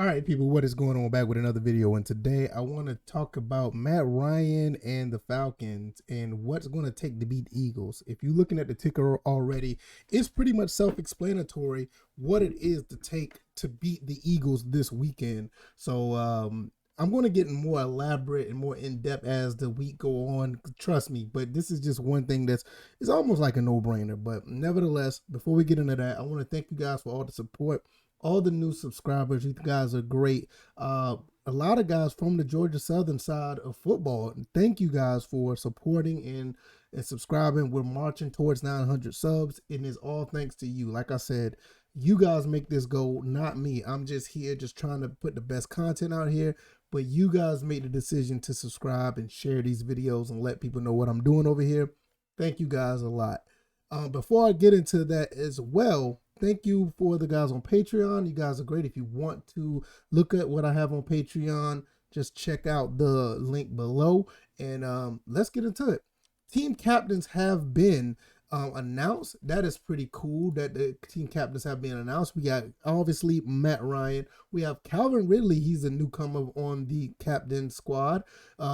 All right, people, what is going on? Back with another video, and today I want to talk about Matt Ryan and the Falcons and what's going to take to beat the Eagles. If you're looking at the ticker already, it's pretty much self-explanatory what it is to take to beat the Eagles this weekend. So I'm going to get more elaborate and more in-depth as the week go on. Trust me, but this is just one thing that's it's almost like a no-brainer. But nevertheless, before we get into that, I want to thank you guys for all the support, all the new subscribers. You guys are great. A lot of guys from the Georgia Southern side of football. Thank you guys for supporting and subscribing. We're marching towards 900 subs, and it's all thanks to you. Like I said, you guys make this go, not me. I'm just here just trying to put the best content out here, but you guys made the decision to subscribe and share these videos and let people know what I'm doing over here. Thank you guys a lot. Before I get into that as well, thank you for the guys on Patreon. You guys are great. If you want to look at what I have on Patreon, just check out the link below. And let's get into it. Team captains have been announced. That is pretty cool that the team captains have been announced. We got obviously Matt Ryan. We have Calvin Ridley. He's a newcomer on the captain squad.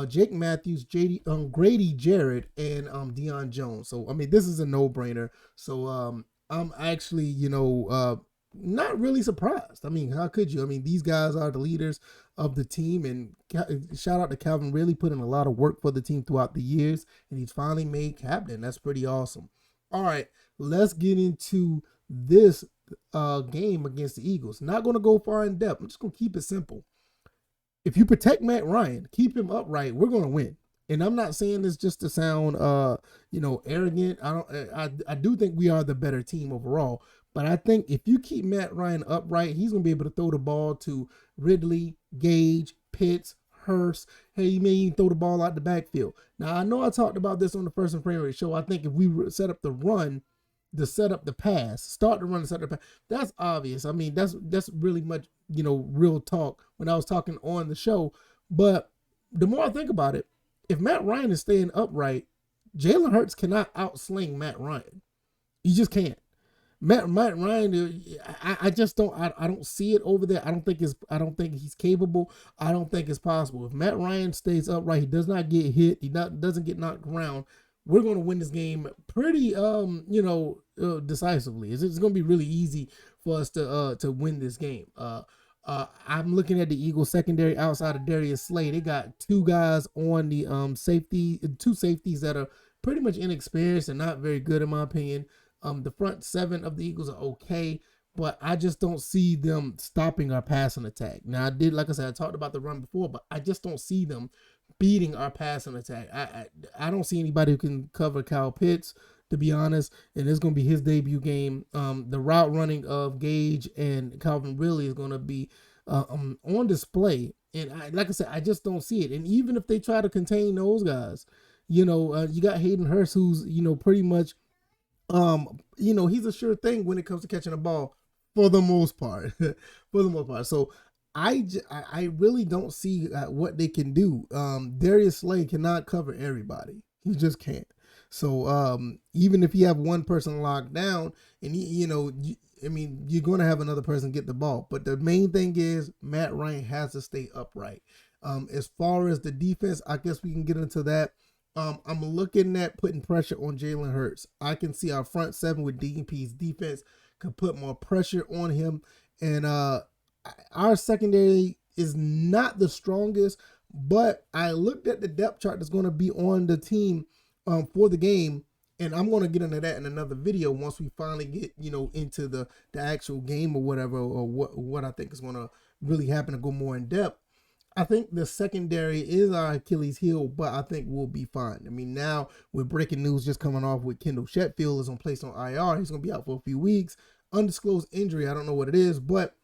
Jake Matthews, Grady Jarrett, and Deion Jones. So I mean, this is a no-brainer. So I'm actually, not really surprised. I mean, how could you? I mean, these guys are the leaders of the team, and shout out to Calvin, really put in a lot of work for the team throughout the years, and he's finally made captain. That's pretty awesome. All right, let's get into this game against the Eagles. Not going to go far in depth. I'm just going to keep it simple. If you protect Matt Ryan, keep him upright, we're going to win. And I'm not saying this just to sound, arrogant. I do think we are the better team overall. But I think if you keep Matt Ryan upright, he's going to be able to throw the ball to Ridley, Gage, Pitts, Hurst. Hey, you may even throw the ball out the backfield. Now, I know I talked about this on the First and Frame Show. I think if we set up the run, to set up the pass, start the run and set up the pass, that's obvious. I mean, that's really much, real talk when I was talking on the show. But the more I think about it, if Matt Ryan is staying upright, Jalen Hurts cannot outsling Matt Ryan. He just can't. Matt Ryan, I just don't. I don't see it over there. I don't think he's capable. I don't think it's possible. If Matt Ryan stays upright, he does not get hit. He doesn't get knocked around. We're going to win this game pretty, decisively. It's going to be really easy for us to win this game. I'm looking at the Eagles secondary outside of Darius Slay. They got two guys on the two safeties that are pretty much inexperienced and not very good in my opinion. The front seven of the Eagles are okay, but I just don't see them stopping our passing attack. Now, like I said, I talked about the run before, but I just don't see them beating our passing attack. I don't see anybody who can cover Kyle Pitts, to be honest, and it's going to be his debut game. The route running of Gage and Calvin Ridley is going to be on display. And like I said, I just don't see it. And even if they try to contain those guys, you got Hayden Hurst, who's, pretty much, he's a sure thing when it comes to catching the ball for the most part. So I really don't see what they can do. Darius Slay cannot cover everybody. He just can't. So even if you have one person locked down, and you're going to have another person get the ball. But the main thing is Matt Ryan has to stay upright. As far as the defense, I guess we can get into that. I'm looking at putting pressure on Jalen Hurts. I can see our front seven with DP's defense can put more pressure on him. And our secondary is not the strongest, but I looked at the depth chart that's going to be on the team for the game, and I'm going to get into that in another video once we finally get, into the actual game or whatever, or what I think is going to really happen to go more in depth. I think the secondary is our Achilles heel, but I think we'll be fine. I mean, now with breaking news just coming off with Kendall Sheffield is placed on IR. He's going to be out for a few weeks. Undisclosed injury. I don't know what it is, but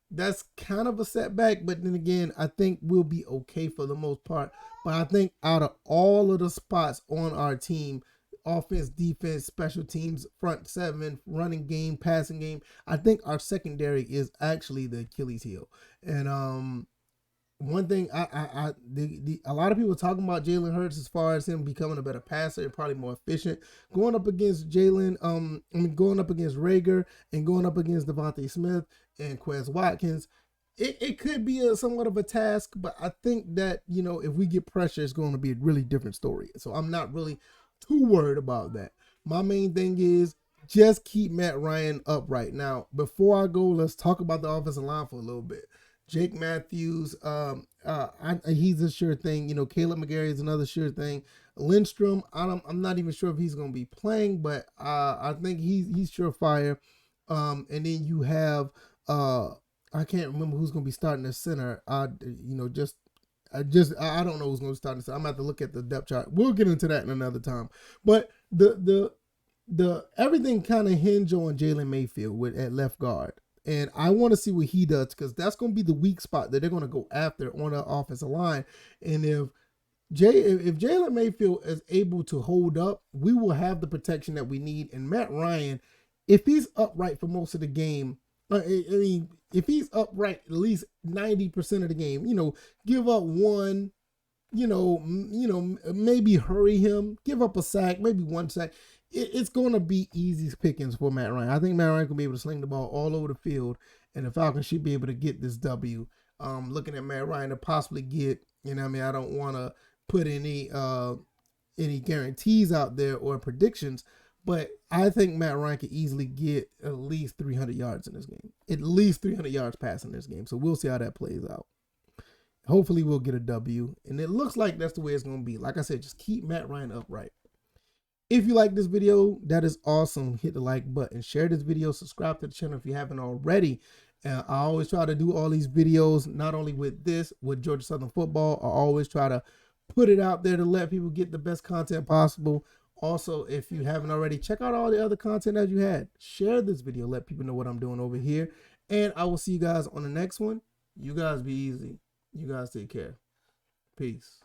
that's kind of a setback. But then again, I think we'll be okay for the most part. But I think out of all of the spots on our team, offense, defense, special teams, front seven, running game, passing game, I think our secondary is actually the Achilles heel. And one thing a lot of people are talking about Jalen Hurts as far as him becoming a better passer and probably more efficient. Going up against going up against Rager and going up against Devontae Smith and Quez Watkins, it could be somewhat of a task, but I think that, you know, if we get pressure, it's going to be a really different story. So I'm not really too worried about that. My main thing is just keep Matt Ryan upright. Now, before I go, let's talk about the offensive line for a little bit. Jake Matthews, he's a sure thing. You know, Caleb McGarry is another sure thing. Lindstrom, I'm not even sure if he's going to be playing, but I think he's surefire. And then you have I can't remember who's going to be starting the center. I don't know who's going to start. I'm going to have to look at the depth chart. We'll get into that in another time. But the everything kind of hinge on Jalen Mayfield at left guard. And I want to see what he does, because that's going to be the weak spot that they're going to go after on the offensive line. And if Jalen Mayfield is able to hold up, we will have the protection that we need. And Matt Ryan, if he's upright for most of the game, if he's upright at least 90% of the game, give up one, maybe hurry him, give up a sack, maybe one sack. It's going to be easy pickings for Matt Ryan. I think Matt Ryan can be able to sling the ball all over the field, and the Falcons should be able to get this W. Looking at Matt Ryan to possibly get, I don't want to put any guarantees out there or predictions, but I think Matt Ryan could easily get at least 300 yards in this game. At least 300 yards passing this game. So we'll see how that plays out. Hopefully we'll get a W. And it looks like that's the way it's going to be. Like I said, just keep Matt Ryan upright. If you like this video, that is awesome. Hit the like button. Share this video. Subscribe to the channel if you haven't already. I always try to do all these videos, not only with Georgia Southern football. I always try to put it out there to let people get the best content possible. Also, if you haven't already, check out all the other content that you had. Share this video. Let people know what I'm doing over here. And I will see you guys on the next one. You guys be easy. You guys take care. Peace.